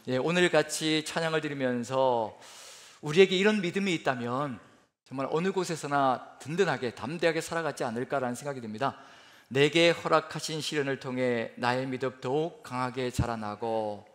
예, 오늘 같이 찬양을 드리면서 우리에게 이런 믿음이 있다면 정말 어느 곳에서나 든든하게 담대하게 살아가지 않을까라는 생각이 듭니다. 내게 허락하신 시련을 통해 나의 믿음 더욱 강하게 자라나고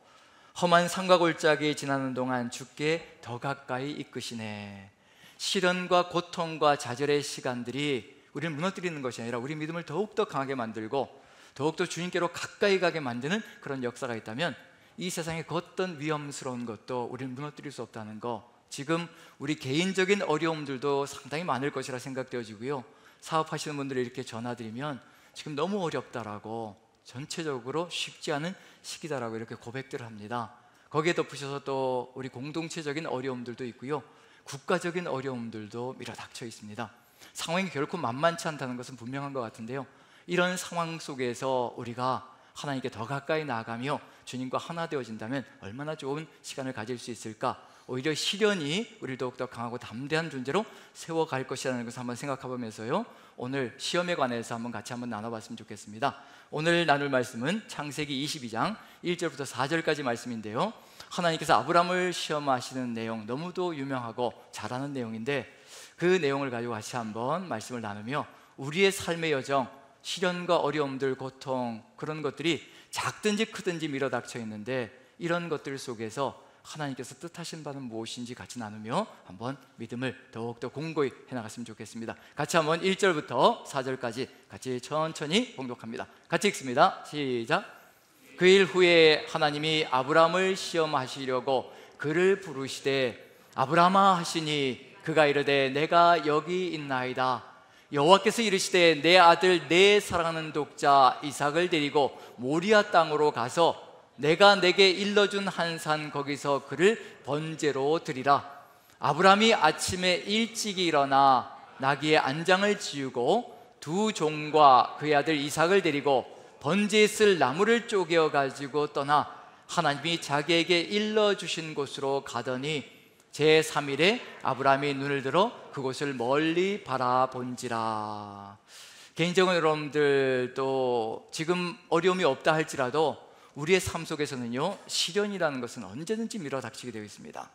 험한 산과 골짜기 지나는 동안 주께 더 가까이 이끄시네. 시련과 고통과 좌절의 시간들이 우리를 무너뜨리는 것이 아니라 우리 믿음을 더욱더 강하게 만들고 더욱더 주님께로 가까이 가게 만드는 그런 역사가 있다면 이 세상의 그 어떤 위험스러운 것도 우리를 무너뜨릴 수 없다는 거, 지금 우리 개인적인 어려움들도 상당히 많을 것이라 생각되어지고요, 사업하시는 분들이 이렇게 전화드리면 지금 너무 어렵다라고, 전체적으로 쉽지 않은 시기다라고 이렇게 고백들을 합니다. 거기에 덧붙여서 또 우리 공동체적인 어려움들도 있고요, 국가적인 어려움들도 밀어닥쳐 있습니다. 상황이 결코 만만치 않다는 것은 분명한 것 같은데요, 이런 상황 속에서 우리가 하나님께 더 가까이 나아가며 주님과 하나 되어진다면 얼마나 좋은 시간을 가질 수 있을까. 오히려 시련이 우리를 더욱더 강하고 담대한 존재로 세워갈 것이라는 것을 한번 생각해보면서요, 오늘 시험에 관해서 한번 같이 한번 나눠봤으면 좋겠습니다. 오늘 나눌 말씀은 창세기 22장 1절부터 4절까지 말씀인데요, 하나님께서 아브라함을 시험하시는 내용, 너무도 유명하고 잘 아는 내용인데 그 내용을 가지고 같이 한번 말씀을 나누며 우리의 삶의 여정, 시련과 어려움들, 고통, 그런 것들이 작든지 크든지 밀어닥쳐 있는데 이런 것들 속에서 하나님께서 뜻하신 바는 무엇인지 같이 나누며 한번 믿음을 더욱더 공고히 해나갔으면 좋겠습니다. 같이 한번 1절부터 4절까지 같이 천천히 봉독합니다. 같이 읽습니다. 시작. 그 일 후에 하나님이 아브라함을 시험하시려고 그를 부르시되 아브라함아 하시니 그가 이르되 내가 여기 있나이다. 여호와께서 이르시되 내 아들 내 사랑하는 독자 이삭을 데리고 모리아 땅으로 가서 내가 내게 일러준 한 산 거기서 그를 번제로 드리라. 아브라함이 아침에 일찍이 일어나 나귀의 안장을 지우고 두 종과 그의 아들 이삭을 데리고 번제에 쓸 나무를 쪼개어 가지고 떠나 하나님이 자기에게 일러주신 곳으로 가더니 제3일에 아브라함이 눈을 들어 그곳을 멀리 바라본지라. 개인적으로 여러분들 또 지금 어려움이 없다 할지라도 우리의 삶 속에서는요, 시련이라는 것은 언제든지 밀어닥치게 되어 있습니다.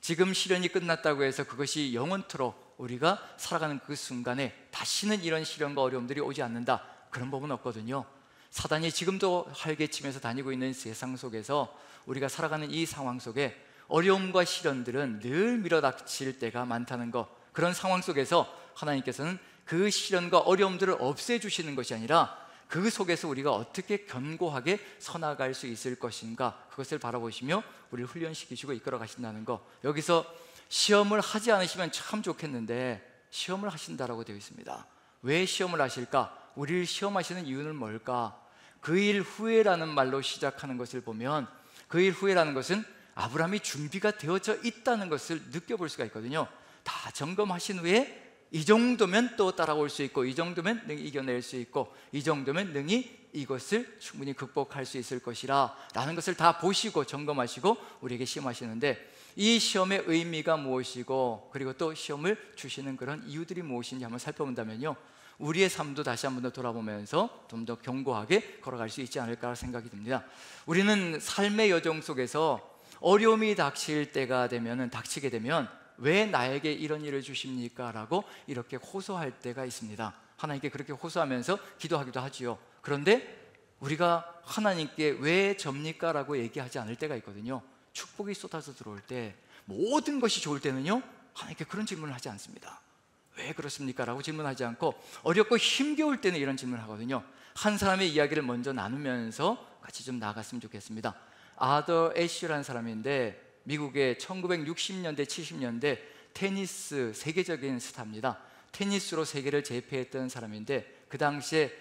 지금 시련이 끝났다고 해서 그것이 영원토록 우리가 살아가는 그 순간에 다시는 이런 시련과 어려움들이 오지 않는다, 그런 법은 없거든요. 사단이 지금도 활개치면서 다니고 있는 세상 속에서 우리가 살아가는 이 상황 속에 어려움과 시련들은 늘 밀어닥칠 때가 많다는 것, 그런 상황 속에서 하나님께서는 그 시련과 어려움들을 없애주시는 것이 아니라 그 속에서 우리가 어떻게 견고하게 서나갈 수 있을 것인가, 그것을 바라보시며 우리를 훈련시키시고 이끌어 가신다는 것. 여기서 시험을 하지 않으시면 참 좋겠는데 시험을 하신다라고 되어 있습니다. 왜 시험을 하실까? 우리를 시험하시는 이유는 뭘까? 그 일 후에라는 말로 시작하는 것을 보면 그 일 후에라는 것은 아브라함이 준비가 되어져 있다는 것을 느껴볼 수가 있거든요. 다 점검하신 후에 이 정도면 또 따라올 수 있고, 이 정도면 능히 이겨낼 수 있고, 이 정도면 능히 이것을 충분히 극복할 수 있을 것이라 라는 것을 다 보시고 점검하시고 우리에게 시험하시는데, 이 시험의 의미가 무엇이고 그리고 또 시험을 주시는 그런 이유들이 무엇인지 한번 살펴본다면요, 우리의 삶도 다시 한번 더 돌아보면서 좀 더 견고하게 걸어갈 수 있지 않을까 생각이 듭니다. 우리는 삶의 여정 속에서 어려움이 닥치게 되면 왜 나에게 이런 일을 주십니까? 라고 이렇게 호소할 때가 있습니다. 하나님께 그렇게 호소하면서 기도하기도 하지요. 그런데 우리가 하나님께 왜 접니까? 라고 얘기하지 않을 때가 있거든요. 축복이 쏟아져 들어올 때, 모든 것이 좋을 때는요, 하나님께 그런 질문을 하지 않습니다. 왜 그렇습니까? 라고 질문하지 않고 어렵고 힘겨울 때는 이런 질문을 하거든요. 한 사람의 이야기를 먼저 나누면서 같이 좀 나아갔으면 좋겠습니다. 아더 애쉬라는 사람인데 미국의 1960년대 70년대 테니스 세계적인 스타입니다. 테니스로 세계를 제패했던 사람인데 그 당시에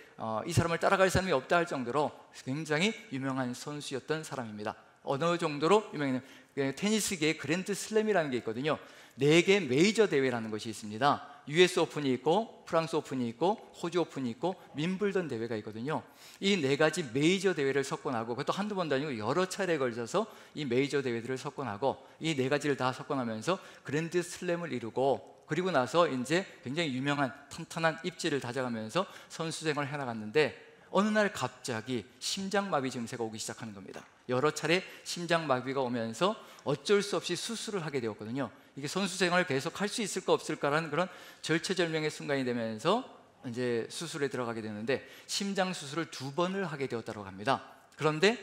이 사람을 따라갈 사람이 없다 할 정도로 굉장히 유명한 선수였던 사람입니다. 어느 정도로 유명했냐면 테니스계의 그랜드 슬램이라는 게 있거든요. 4개 메이저 대회라는 것이 있습니다. US 오픈이 있고 프랑스 오픈이 있고 호주 오픈이 있고 윈블던 대회가 있거든요. 이 4가지 메이저 대회를 석권하고, 그것도 한두 번도 아니고 여러 차례에 걸쳐서 이 메이저 대회들을 석권하고, 이 4가지를 다 석권하면서 그랜드 슬램을 이루고, 그리고 나서 이제 굉장히 유명한 탄탄한 입지를 다져가면서 선수 생활을 해나갔는데 어느 날 갑자기 심장마비 증세가 오기 시작하는 겁니다. 여러 차례 심장마비가 오면서 어쩔 수 없이 수술을 하게 되었거든요. 이게 선수 생활을 계속 할 수 있을까 없을까라는 그런 절체절명의 순간이 되면서 이제 수술에 들어가게 되는데, 심장 수술을 2번을 하게 되었다고 합니다. 그런데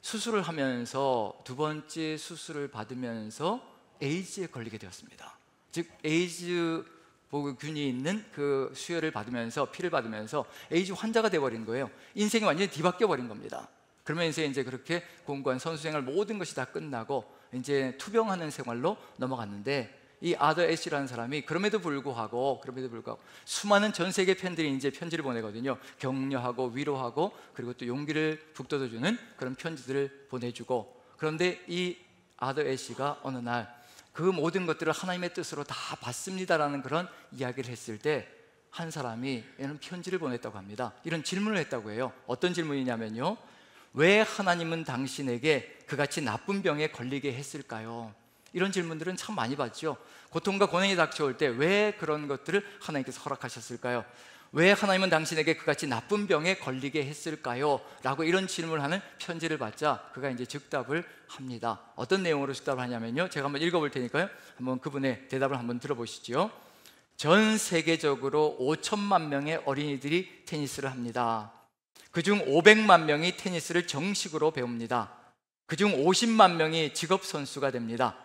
수술을 하면서 두 번째 수술을 받으면서 에이즈에 걸리게 되었습니다. 즉 에이즈 균이 있는 그 수혈을 받으면서, 피를 받으면서 에이즈 환자가 되어버린 거예요. 인생이 완전히 뒤바뀌어 버린 겁니다. 그러면서 이제 그렇게 공고한 선수 생활 모든 것이 다 끝나고 이제 투병하는 생활로 넘어갔는데, 이 아더 애쉬라는 사람이 그럼에도 불구하고 수많은 전 세계 팬들이 이제 편지를 보내거든요. 격려하고 위로하고 그리고 또 용기를 북돋아주는 그런 편지들을 보내주고, 그런데 이 아더 애쉬가 어느 날 그 모든 것들을 하나님의 뜻으로 다 받습니다라는 그런 이야기를 했을 때, 한 사람이 이런 편지를 보냈다고 합니다. 이런 질문을 했다고 해요. 어떤 질문이냐면요, 왜 하나님은 당신에게 그같이 나쁜 병에 걸리게 했을까요? 이런 질문들은 참 많이 받죠. 고통과 고난이 닥쳐올 때 왜 그런 것들을 하나님께서 허락하셨을까요? 왜 하나님은 당신에게 그같이 나쁜 병에 걸리게 했을까요? 라고 이런 질문을 하는 편지를 받자 그가 이제 즉답을 합니다. 어떤 내용으로 즉답을 하냐면요, 제가 한번 읽어볼 테니까요, 한번 그분의 대답을 한번 들어보시죠. 전 세계적으로 5천만 명의 어린이들이 테니스를 합니다. 그중 500만 명이 테니스를 정식으로 배웁니다. 그중 50만 명이 직업 선수가 됩니다.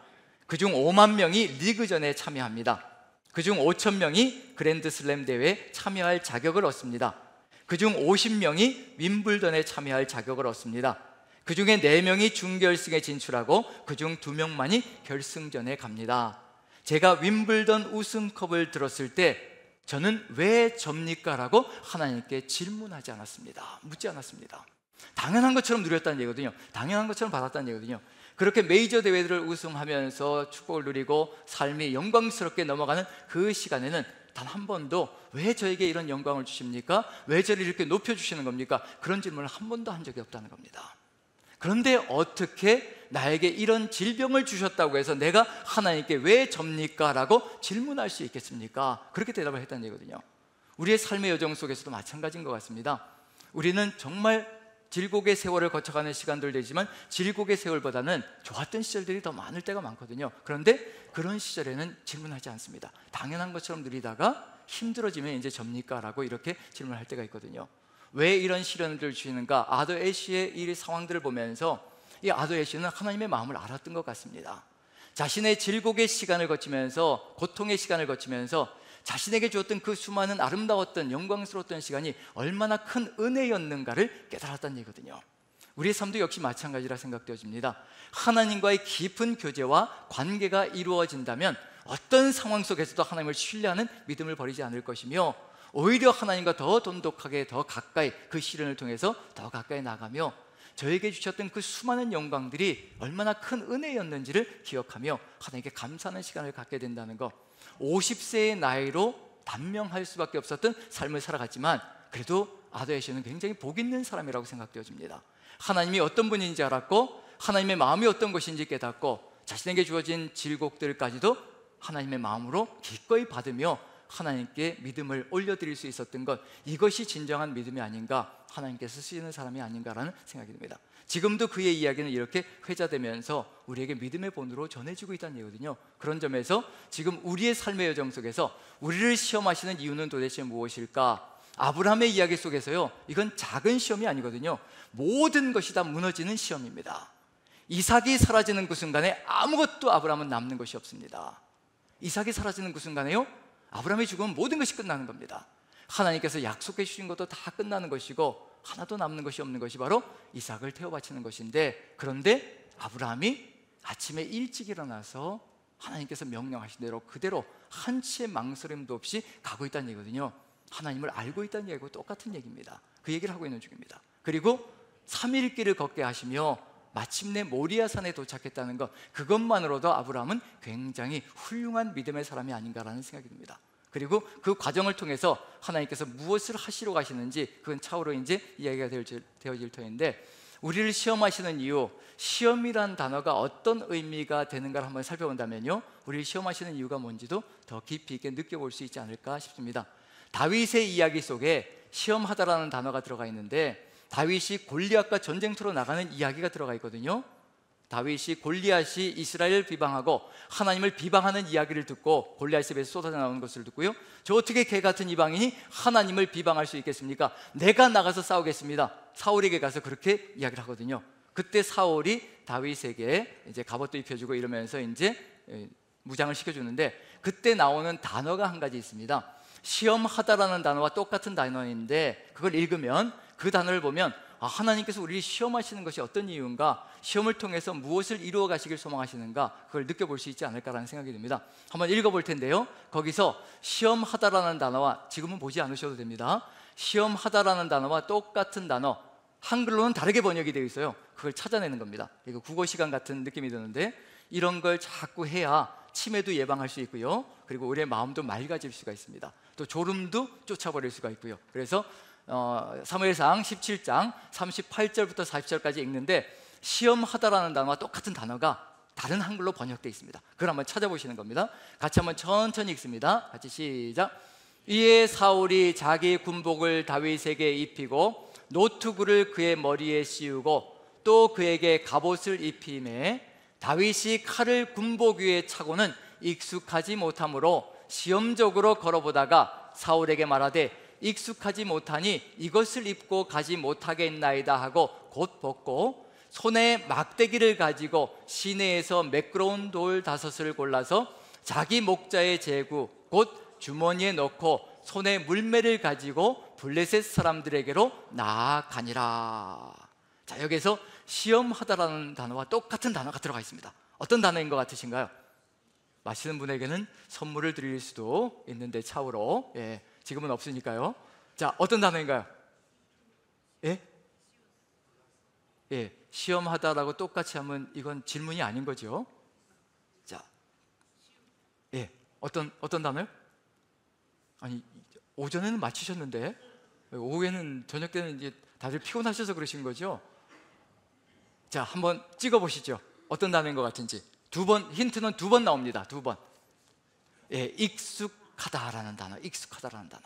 그중 5만 명이 리그전에 참여합니다. 그중 5천 명이 그랜드슬램 대회에 참여할 자격을 얻습니다. 그중 50명이 윈블던에 참여할 자격을 얻습니다. 그중에 4명이 준결승에 진출하고 그중 2명만이 결승전에 갑니다. 제가 윈블던 우승컵을 들었을 때 저는 왜 접니까? 라고 하나님께 질문하지 않았습니다. 묻지 않았습니다. 당연한 것처럼 누렸다는 얘기거든요. 당연한 것처럼 받았다는 얘기거든요. 그렇게 메이저 대회들을 우승하면서 축복을 누리고 삶이 영광스럽게 넘어가는 그 시간에는 단 한 번도 왜 저에게 이런 영광을 주십니까? 왜 저를 이렇게 높여주시는 겁니까? 그런 질문을 한 번도 한 적이 없다는 겁니다. 그런데 어떻게 나에게 이런 질병을 주셨다고 해서 내가 하나님께 왜 접니까? 라고 질문할 수 있겠습니까? 그렇게 대답을 했다는 얘기거든요. 우리의 삶의 여정 속에서도 마찬가지인 것 같습니다. 우리는 정말 질곡의 세월을 거쳐가는 시간들 되지만 질곡의 세월보다는 좋았던 시절들이 더 많을 때가 많거든요. 그런데 그런 시절에는 질문하지 않습니다. 당연한 것처럼 누리다가 힘들어지면 이제 접니까? 라고 이렇게 질문할 때가 있거든요. 왜 이런 시련을 주시는가? 아더 애쉬의 이 상황들을 보면서 이 아더 애쉬는 하나님의 마음을 알았던 것 같습니다. 자신의 질곡의 시간을 거치면서, 고통의 시간을 거치면서 자신에게 주었던 그 수많은 아름다웠던 영광스러웠던 시간이 얼마나 큰 은혜였는가를 깨달았다는 얘기거든요. 우리의 삶도 역시 마찬가지라 생각되어집니다. 하나님과의 깊은 교제와 관계가 이루어진다면 어떤 상황 속에서도 하나님을 신뢰하는 믿음을 버리지 않을 것이며, 오히려 하나님과 더 돈독하게, 더 가까이, 그 시련을 통해서 더 가까이 나가며 저에게 주셨던 그 수많은 영광들이 얼마나 큰 은혜였는지를 기억하며 하나님께 감사하는 시간을 갖게 된다는 것. 50세의 나이로 단명할 수밖에 없었던 삶을 살아갔지만 그래도 아더 애쉬는 굉장히 복 있는 사람이라고 생각되어집니다. 하나님이 어떤 분인지 알았고 하나님의 마음이 어떤 것인지 깨닫고 자신에게 주어진 질곡들까지도 하나님의 마음으로 기꺼이 받으며 하나님께 믿음을 올려드릴 수 있었던 것, 이것이 진정한 믿음이 아닌가, 하나님께서 쓰시는 사람이 아닌가라는 생각이 듭니다. 지금도 그의 이야기는 이렇게 회자되면서 우리에게 믿음의 본으로 전해지고 있다는 얘기거든요. 그런 점에서 지금 우리의 삶의 여정 속에서 우리를 시험하시는 이유는 도대체 무엇일까? 아브라함의 이야기 속에서요, 이건 작은 시험이 아니거든요. 모든 것이 다 무너지는 시험입니다. 이삭이 사라지는 그 순간에 아무것도 아브라함은 남는 것이 없습니다. 이삭이 사라지는 그 순간에요, 아브라함이 죽으면 모든 것이 끝나는 겁니다. 하나님께서 약속해 주신 것도 다 끝나는 것이고 하나도 남는 것이 없는 것이 바로 이삭을 태워 바치는 것인데, 그런데 아브라함이 아침에 일찍 일어나서 하나님께서 명령하신 대로 그대로 한치의 망설임도 없이 가고 있다는 얘기거든요. 하나님을 알고 있다는 얘기고 똑같은 얘기입니다. 그 얘기를 하고 있는 중입니다. 그리고 3일 길을 걷게 하시며 마침내 모리아산에 도착했다는 것, 그것만으로도 아브라함은 굉장히 훌륭한 믿음의 사람이 아닌가라는 생각이 듭니다. 그리고 그 과정을 통해서 하나님께서 무엇을 하시러 가시는지, 그건 차후로 이제 이야기가 되어질 터인데, 우리를 시험하시는 이유, 시험이란 단어가 어떤 의미가 되는가를 한번 살펴본다면요, 우리를 시험하시는 이유가 뭔지도 더 깊이 있게 느껴볼 수 있지 않을까 싶습니다. 다윗의 이야기 속에 시험하다라는 단어가 들어가 있는데, 다윗이 골리앗과 전쟁터로 나가는 이야기가 들어가 있거든요. 다윗이 골리앗이 이스라엘을 비방하고 하나님을 비방하는 이야기를 듣고 골리앗의 입에서 쏟아져 나오는 것을 듣고요, 저 어떻게 개 같은 이방인이 하나님을 비방할 수 있겠습니까? 내가 나가서 싸우겠습니다. 사울에게 가서 그렇게 이야기를 하거든요. 그때 사울이 다윗에게 이제 갑옷도 입혀주고 이러면서 이제 무장을 시켜주는데, 그때 나오는 단어가 한 가지 있습니다. 시험하다라는 단어와 똑같은 단어인데, 그걸 읽으면, 그 단어를 보면 하나님께서 우리를 시험하시는 것이 어떤 이유인가, 시험을 통해서 무엇을 이루어 가시길 소망하시는가, 그걸 느껴볼 수 있지 않을까라는 생각이 듭니다. 한번 읽어볼 텐데요, 거기서 시험하다라는 단어와, 지금은 보지 않으셔도 됩니다, 시험하다라는 단어와 똑같은 단어, 한글로는 다르게 번역이 되어 있어요. 그걸 찾아내는 겁니다. 이거 국어 시간 같은 느낌이 드는데, 이런 걸 자꾸 해야 치매도 예방할 수 있고요, 그리고 우리의 마음도 맑아질 수가 있습니다. 또 졸음도 쫓아버릴 수가 있고요. 그래서 사무엘상 17장 38절부터 40절까지 읽는데, 시험하다라는 단어와 똑같은 단어가 다른 한글로 번역되어 있습니다. 그걸 한번 찾아보시는 겁니다. 같이 한번 천천히 읽습니다. 같이 시작. 이에 사울이 자기 군복을 다윗에게 입히고 노투구를 그의 머리에 씌우고 또 그에게 갑옷을 입히매, 다윗이 칼을 군복 위에 차고는 익숙하지 못하므로 시험적으로 걸어보다가 사울에게 말하되, 익숙하지 못하니 이것을 입고 가지 못하겠나이다 하고 곧 벗고, 손에 막대기를 가지고 시내에서 매끄러운 돌 5을 골라서 자기 목자의 제구 곧 주머니에 넣고 손에 물매를 가지고 블레셋 사람들에게로 나아가니라. 자, 여기서 시험하다라는 단어와 똑같은 단어가 들어가 있습니다. 어떤 단어인 것 같으신가요? 마시는 분에게는 선물을 드릴 수도 있는데, 차후로, 지금은 없으니까요. 자, 어떤 단어인가요? 시험하다라고 똑같이 하면 이건 질문이 아닌 거죠. 자, 어떤 단어요? 아니, 오전에는 맞히셨는데 오후에는, 저녁 때는 이제 다들 피곤하셔서 그러신 거죠. 자, 한번 찍어보시죠. 어떤 단어인 것 같은지. 힌트는 2번 나옵니다. 2번. 익숙하다라는 단어, 익숙하다라는 단어.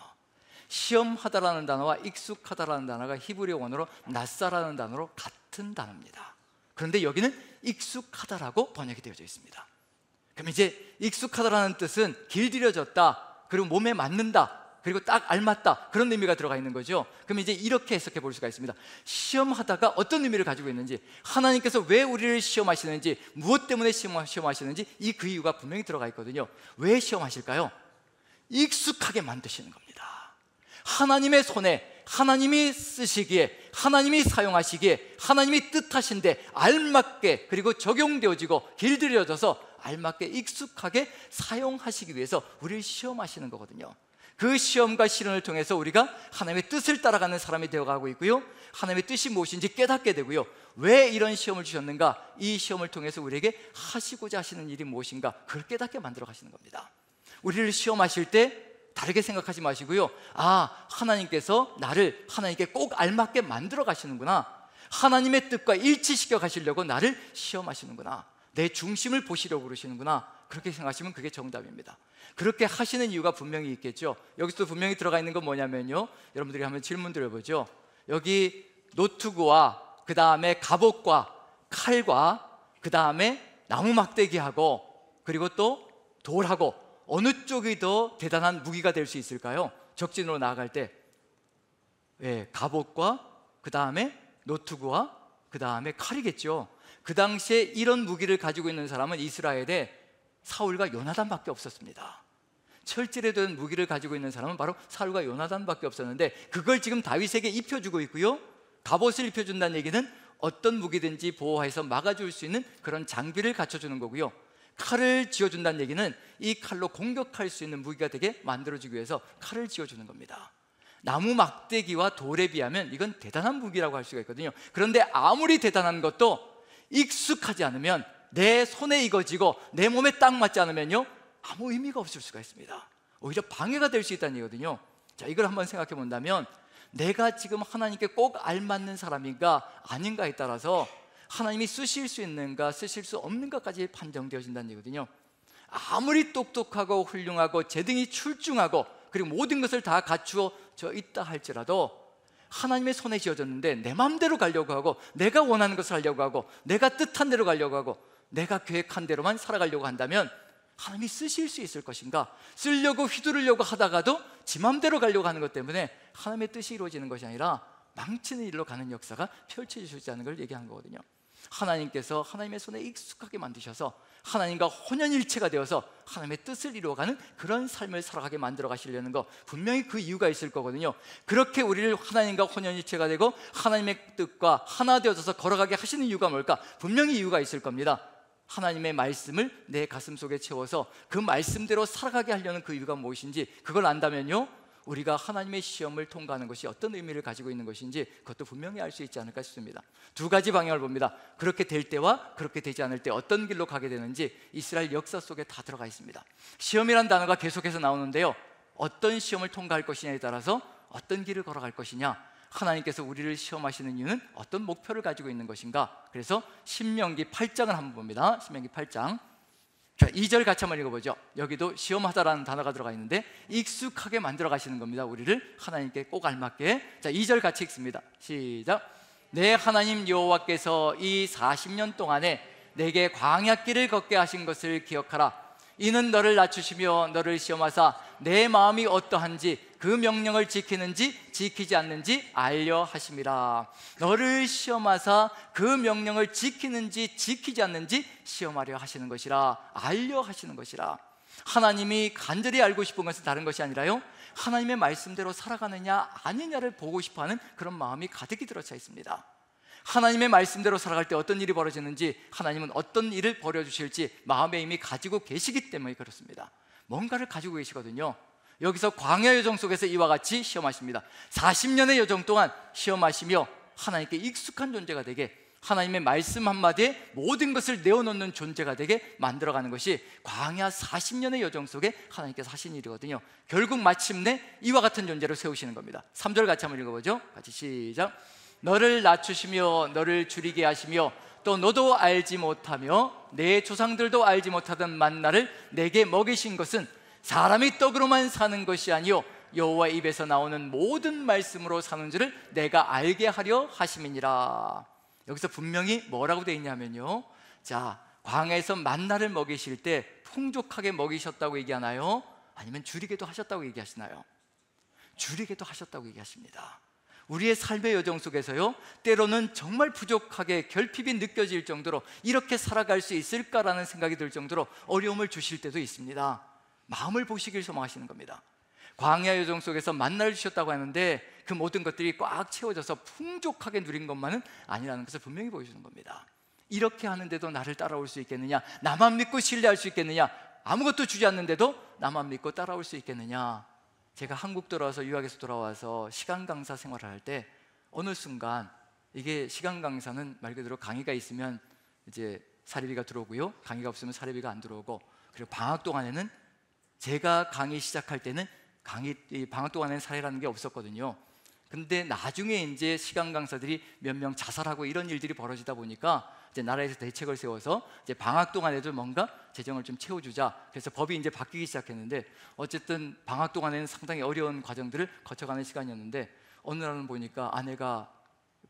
시험하다라는 단어와 익숙하다라는 단어가 히브리 원어로 낯사라는 단어로 같은 단어입니다. 그런데 여기는 익숙하다라고 번역이 되어져 있습니다. 그럼 이제 익숙하다라는 뜻은 길들여졌다, 그리고 몸에 맞는다, 그리고 딱 알맞다, 그런 의미가 들어가 있는 거죠. 그럼 이제 이렇게 해석해 볼 수가 있습니다. 시험하다가 어떤 의미를 가지고 있는지, 하나님께서 왜 우리를 시험하시는지, 무엇 때문에 시험하시는지, 그 이유가 분명히 들어가 있거든요. 왜 시험하실까요? 익숙하게 만드시는 겁니다. 하나님의 손에, 하나님이 쓰시기에, 하나님이 사용하시기에, 하나님이 뜻하신데 알맞게, 그리고 적용되어지고 길들여져서 알맞게 익숙하게 사용하시기 위해서 우리를 시험하시는 거거든요. 그 시험과 시련을 통해서 우리가 하나님의 뜻을 따라가는 사람이 되어가고 있고요, 하나님의 뜻이 무엇인지 깨닫게 되고요, 왜 이런 시험을 주셨는가, 이 시험을 통해서 우리에게 하시고자 하시는 일이 무엇인가, 그걸 깨닫게 만들어 가시는 겁니다. 우리를 시험하실 때 다르게 생각하지 마시고요, 하나님께서 나를 하나님께 꼭 알맞게 만들어 가시는구나, 하나님의 뜻과 일치시켜 가시려고 나를 시험하시는구나, 내 중심을 보시려고 그러시는구나, 그렇게 생각하시면 그게 정답입니다. 그렇게 하시는 이유가 분명히 있겠죠. 여기서 분명히 들어가 있는 건 뭐냐면요, 여러분들이 한번 질문 드려보죠. 여기 노트구와 그 다음에 갑옷과 칼과 그 다음에 나무 막대기하고 그리고 또 돌하고, 어느 쪽이 더 대단한 무기가 될 수 있을까요? 적진으로 나아갈 때 갑옷과 그 다음에 노트구와 그 다음에 칼이겠죠. 그 당시에 이런 무기를 가지고 있는 사람은 이스라엘에 사울과 요나단밖에 없었습니다. 철제로 된 무기를 가지고 있는 사람은 바로 사울과 요나단밖에 없었는데, 그걸 지금 다윗에게 입혀주고 있고요, 갑옷을 입혀준다는 얘기는 어떤 무기든지 보호해서 막아줄 수 있는 그런 장비를 갖춰주는 거고요, 칼을 쥐어준다는 얘기는 이 칼로 공격할 수 있는 무기가 되게 만들어주기 위해서 칼을 쥐어주는 겁니다. 나무 막대기와 돌에 비하면 이건 대단한 무기라고 할 수가 있거든요. 그런데 아무리 대단한 것도 익숙하지 않으면, 내 손에 익어지고 내 몸에 딱 맞지 않으면요, 아무 의미가 없을 수가 있습니다. 오히려 방해가 될 수 있다는 얘기거든요. 자, 이걸 한번 생각해 본다면, 내가 지금 하나님께 꼭 알맞는 사람인가 아닌가에 따라서 하나님이 쓰실 수 있는가 쓰실 수 없는가까지 판정되어진다는 얘기거든요. 아무리 똑똑하고 훌륭하고 재능이 출중하고 그리고 모든 것을 다 갖추어져 있다 할지라도 하나님의 손에 쥐어졌는데 내 마음대로 가려고 하고, 내가 원하는 것을 하려고 하고, 내가 뜻한 대로 가려고 하고, 내가 계획한 대로만 살아가려고 한다면 하나님이 쓰실 수 있을 것인가? 쓰려고 휘두르려고 하다가도 지 맘대로 가려고 하는 것 때문에 하나님의 뜻이 이루어지는 것이 아니라 망치는 일로 가는 역사가 펼쳐지지 않는 걸 얘기하는 거거든요. 하나님께서 하나님의 손에 익숙하게 만드셔서 하나님과 혼연일체가 되어서 하나님의 뜻을 이루어가는 그런 삶을 살아가게 만들어 가시려는 거, 분명히 그 이유가 있을 거거든요. 그렇게 우리를 하나님과 혼연일체가 되고 하나님의 뜻과 하나 되어져서 걸어가게 하시는 이유가 뭘까? 분명히 이유가 있을 겁니다. 하나님의 말씀을 내 가슴 속에 채워서 그 말씀대로 살아가게 하려는 그 이유가 무엇인지 그걸 안다면요, 우리가 하나님의 시험을 통과하는 것이 어떤 의미를 가지고 있는 것인지 그것도 분명히 알 수 있지 않을까 싶습니다. 두 가지 방향을 봅니다. 그렇게 될 때와 그렇게 되지 않을 때 어떤 길로 가게 되는지 이스라엘 역사 속에 다 들어가 있습니다. 시험이란 단어가 계속해서 나오는데요, 어떤 시험을 통과할 것이냐에 따라서 어떤 길을 걸어갈 것이냐, 하나님께서 우리를 시험하시는 이유는 어떤 목표를 가지고 있는 것인가. 그래서 신명기 8장을 한번 봅니다. 신명기 8장, 자, 2절 같이 한번 읽어보죠. 여기도 시험하다라는 단어가 들어가 있는데 익숙하게 만들어 가시는 겁니다. 우리를 하나님께 꼭 알맞게. 자, 2절 같이 읽습니다. 시작. 내 하나님 여호와께서 이 40년 동안에 내게 광야길을 걷게 하신 것을 기억하라. 이는 너를 낮추시며 너를 시험하사 내 마음이 어떠한지 그 명령을 지키는지 지키지 않는지 알려 하심이라. 너를 시험하사 그 명령을 지키는지 지키지 않는지 시험하려 하시는 것이라, 알려 하시는 것이라. 하나님이 간절히 알고 싶은 것은 다른 것이 아니라요, 하나님의 말씀대로 살아가느냐 아니냐를 보고 싶어하는 그런 마음이 가득히 들어차 있습니다. 하나님의 말씀대로 살아갈 때 어떤 일이 벌어지는지, 하나님은 어떤 일을 벌여주실지 마음에 이미 가지고 계시기 때문에 그렇습니다. 뭔가를 가지고 계시거든요. 여기서 광야 여정 속에서 이와 같이 시험하십니다. 40년의 여정 동안 시험하시며 하나님께 익숙한 존재가 되게, 하나님의 말씀 한마디에 모든 것을 내어놓는 존재가 되게 만들어가는 것이 광야 40년의 여정 속에 하나님께서 하신 일이거든요. 결국 마침내 이와 같은 존재로 세우시는 겁니다. 3절 같이 한번 읽어보죠. 같이 시작. 너를 낮추시며 너를 줄이게 하시며 또 너도 알지 못하며 내 조상들도 알지 못하던 만나를 내게 먹이신 것은 사람이 떡으로만 사는 것이 아니요 여호와 입에서 나오는 모든 말씀으로 사는 줄을 내가 알게 하려 하심이니라. 여기서 분명히 뭐라고 되어 있냐면요, 자, 광야에서 만나를 먹이실 때 풍족하게 먹이셨다고 얘기하나요? 아니면 줄이게도 하셨다고 얘기하시나요? 줄이게도 하셨다고 얘기하십니다. 우리의 삶의 여정 속에서요, 때로는 정말 부족하게 결핍이 느껴질 정도로 이렇게 살아갈 수 있을까라는 생각이 들 정도로 어려움을 주실 때도 있습니다. 마음을 보시길 소망하시는 겁니다. 광야 여정 속에서 만나를 주셨다고 하는데 그 모든 것들이 꽉 채워져서 풍족하게 누린 것만은 아니라는 것을 분명히 보여주는 겁니다. 이렇게 하는데도 나를 따라올 수 있겠느냐? 나만 믿고 신뢰할 수 있겠느냐? 아무것도 주지 않는데도 나만 믿고 따라올 수 있겠느냐? 제가 한국 돌아와서 유학에서 돌아와서 시간 강사 생활을 할 때 어느 순간, 이게 시간 강사는 말 그대로 강의가 있으면 이제 사례비가 들어오고요, 강의가 없으면 사례비가 안 들어오고, 그리고 방학 동안에는, 제가 강의 시작할 때는 방학 동안에는 사례라는 게 없었거든요. 근데 나중에 이제 시간 강사들이 몇 명 자살하고 이런 일들이 벌어지다 보니까 이제 나라에서 대책을 세워서 이제 방학 동안에도 뭔가 재정을 좀 채워주자. 그래서 법이 이제 바뀌기 시작했는데, 어쨌든 방학 동안에는 상당히 어려운 과정들을 거쳐가는 시간이었는데, 어느 날은 보니까 아내가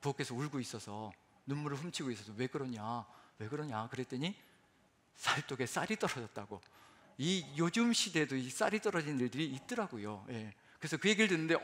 부엌에서 울고 있어서 눈물을 훔치고 있어서 왜 그러냐 그랬더니 살독에 쌀이 떨어졌다고. 이 요즘 시대에도 이 쌀이 떨어진 일들이 있더라고요. 예. 그래서 그 얘기를 듣는데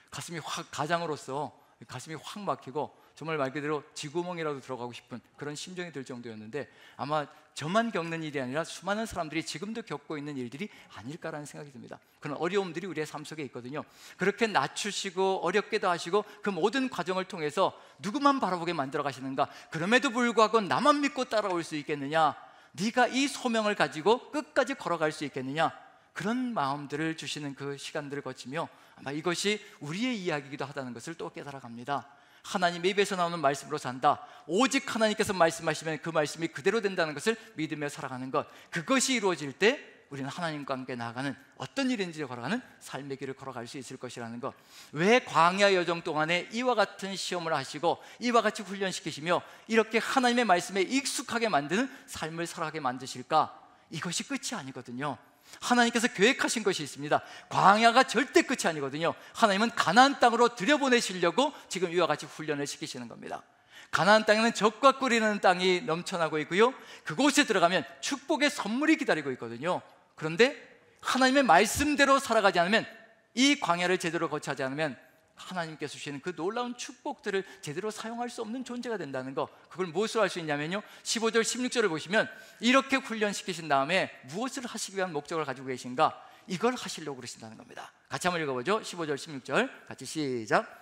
가슴이 확, 가장으로서 가슴이 확 막히고 정말 말 그대로 쥐구멍이라도 들어가고 싶은 그런 심정이 들 정도였는데, 아마 저만 겪는 일이 아니라 수많은 사람들이 지금도 겪고 있는 일들이 아닐까라는 생각이 듭니다. 그런 어려움들이 우리의 삶 속에 있거든요. 그렇게 낮추시고 어렵게도 하시고 그 모든 과정을 통해서 누구만 바라보게 만들어 가시는가? 그럼에도 불구하고 나만 믿고 따라올 수 있겠느냐? 네가 이 소명을 가지고 끝까지 걸어갈 수 있겠느냐? 그런 마음들을 주시는 그 시간들을 거치며 아마 이것이 우리의 이야기이기도 하다는 것을 또 깨달아갑니다. 하나님의 입에서 나오는 말씀으로 산다. 오직 하나님께서 말씀하시면 그 말씀이 그대로 된다는 것을 믿으며 살아가는 것, 그것이 이루어질 때 우리는 하나님과 함께 나아가는 어떤 일인지 걸어가는 삶의 길을 걸어갈 수 있을 것이라는 것. 왜 광야 여정 동안에 이와 같은 시험을 하시고 이와 같이 훈련시키시며 이렇게 하나님의 말씀에 익숙하게 만드는 삶을 살아가게 만드실까? 이것이 끝이 아니거든요. 하나님께서 계획하신 것이 있습니다. 광야가 절대 끝이 아니거든요. 하나님은 가나안 땅으로 들여보내시려고 지금 이와 같이 훈련을 시키시는 겁니다. 가나안 땅에는 젖과 꿀이는 땅이 넘쳐나고 있고요, 그곳에 들어가면 축복의 선물이 기다리고 있거든요. 그런데 하나님의 말씀대로 살아가지 않으면, 이 광야를 제대로 거치지 않으면 하나님께서 주시는 그 놀라운 축복들을 제대로 사용할 수 없는 존재가 된다는 거, 그걸 무엇으로 할 수 있냐면요, 15절 16절을 보시면 이렇게 훈련시키신 다음에 무엇을 하시기 위한 목적을 가지고 계신가, 이걸 하시려고 그러신다는 겁니다. 같이 한번 읽어보죠. 15절 16절 같이 시작.